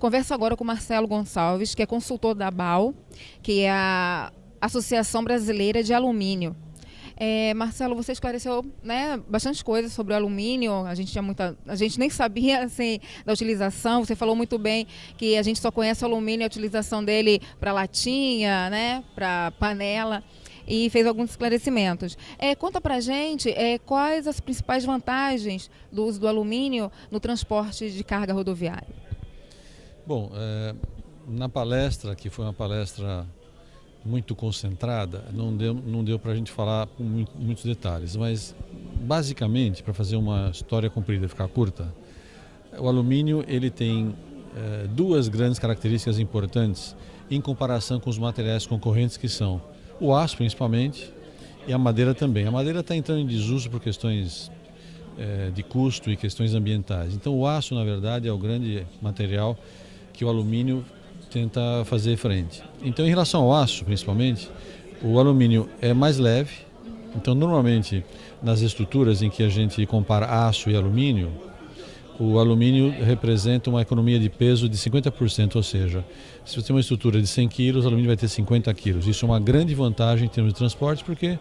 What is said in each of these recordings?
Converso agora com Marcelo Gonçalves, que é consultor da ABAL, que é a Associação Brasileira de Alumínio. Marcelo, você esclareceu, né, bastante coisas sobre o alumínio. A gente nem sabia assim, da utilização. Você falou muito bem que a gente só conhece o alumínio, a utilização dele para latinha, né, para panela, e fez alguns esclarecimentos. Conta pra gente quais as principais vantagens do uso do alumínio no transporte de carga rodoviária. Bom, na palestra, que foi uma palestra muito concentrada, não deu para a gente falar com muitos detalhes, mas basicamente, para fazer uma história comprida e ficar curta, o alumínio ele tem duas grandes características importantes em comparação com os materiais concorrentes, que são o aço principalmente e a madeira também. A madeira está entrando em desuso por questões de custo e questões ambientais. Então o aço, na verdade, é o grande material que o alumínio tenta fazer frente. Então, em relação ao aço, principalmente, o alumínio é mais leve. Então, normalmente, nas estruturas em que a gente compara aço e alumínio, o alumínio representa uma economia de peso de 50%, ou seja, se você tem uma estrutura de 100 kg, o alumínio vai ter 50 kg. Isso é uma grande vantagem em termos de transporte, porque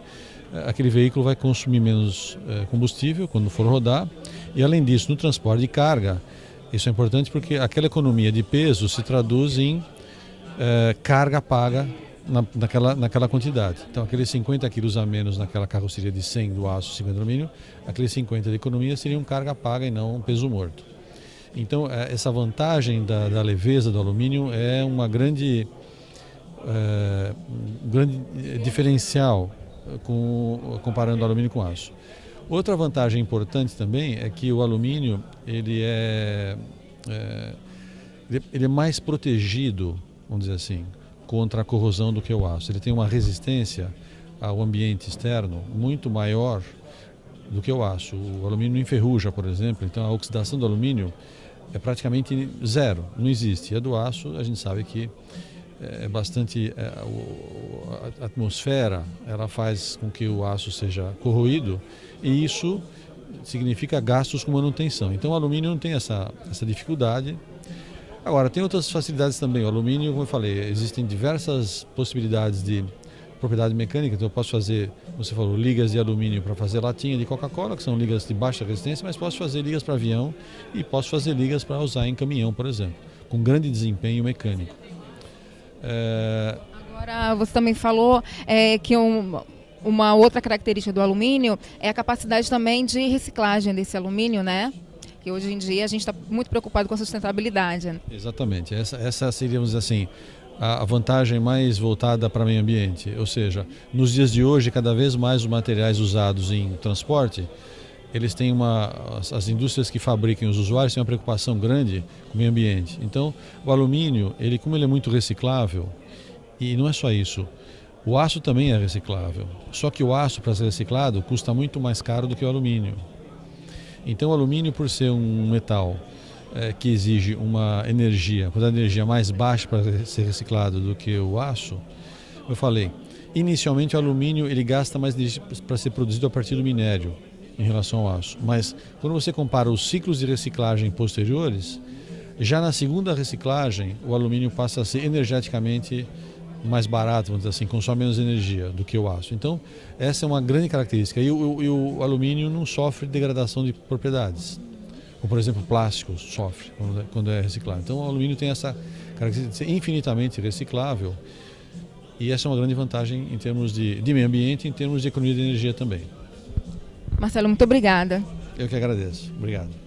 aquele veículo vai consumir menos combustível quando for rodar. E, além disso, no transporte de carga, isso é importante porque aquela economia de peso se traduz em carga paga naquela quantidade. Então, aqueles 50 quilos a menos naquela carroceria de 100 do aço, 50 do alumínio, aqueles 50 de economia seriam carga paga e não peso morto. Então, essa vantagem da leveza do alumínio é uma grande diferencial comparando o alumínio com o aço. Outra vantagem importante também é que o alumínio ele é mais protegido, vamos dizer assim, contra a corrosão do que o aço. Ele tem uma resistência ao ambiente externo muito maior do que o aço. O alumínio não enferruja, por exemplo, então a oxidação do alumínio é praticamente zero, não existe. E a do aço, a gente sabe que é bastante a atmosfera, ela faz com que o aço seja corroído, e isso significa gastos com manutenção. Então o alumínio não tem essa dificuldade. Agora, tem outras facilidades também. O alumínio, como eu falei, existem diversas possibilidades de propriedade mecânica. Então eu posso fazer, você falou, ligas de alumínio para fazer latinha de Coca-Cola, que são ligas de baixa resistência, mas posso fazer ligas para avião e posso fazer ligas para usar em caminhão, por exemplo, com grande desempenho mecânico. Agora, você também falou que uma outra característica do alumínio é a capacidade também de reciclagem desse alumínio, né? Que hoje em dia a gente está muito preocupado com a sustentabilidade. Né? Exatamente. Essa seria, vamos dizer assim, a vantagem mais voltada para o meio ambiente. Ou seja, nos dias de hoje, cada vez mais os materiais usados em transporte, eles têm as indústrias que fabricam os usuários têm uma preocupação grande com o meio ambiente. Então, o alumínio, como ele é muito reciclável, e não é só isso, o aço também é reciclável. Só que o aço, para ser reciclado, custa muito mais caro do que o alumínio. Então, o alumínio, por ser um metal que exige uma quantidade de energia mais baixa para ser reciclado do que o aço, eu falei, inicialmente o alumínio ele gasta mais energia para ser produzido a partir do minério, em relação ao aço. Mas quando você compara os ciclos de reciclagem posteriores, já na segunda reciclagem o alumínio passa a ser energeticamente mais barato, vamos dizer assim, consome menos energia do que o aço. Então, essa é uma grande característica. E o alumínio não sofre degradação de propriedades. Como, por exemplo, o plástico sofre quando é reciclado. Então, o alumínio tem essa característica de ser infinitamente reciclável. E essa é uma grande vantagem em termos de meio ambiente e em termos de economia de energia também. Marcelo, muito obrigada. Eu que agradeço. Obrigado.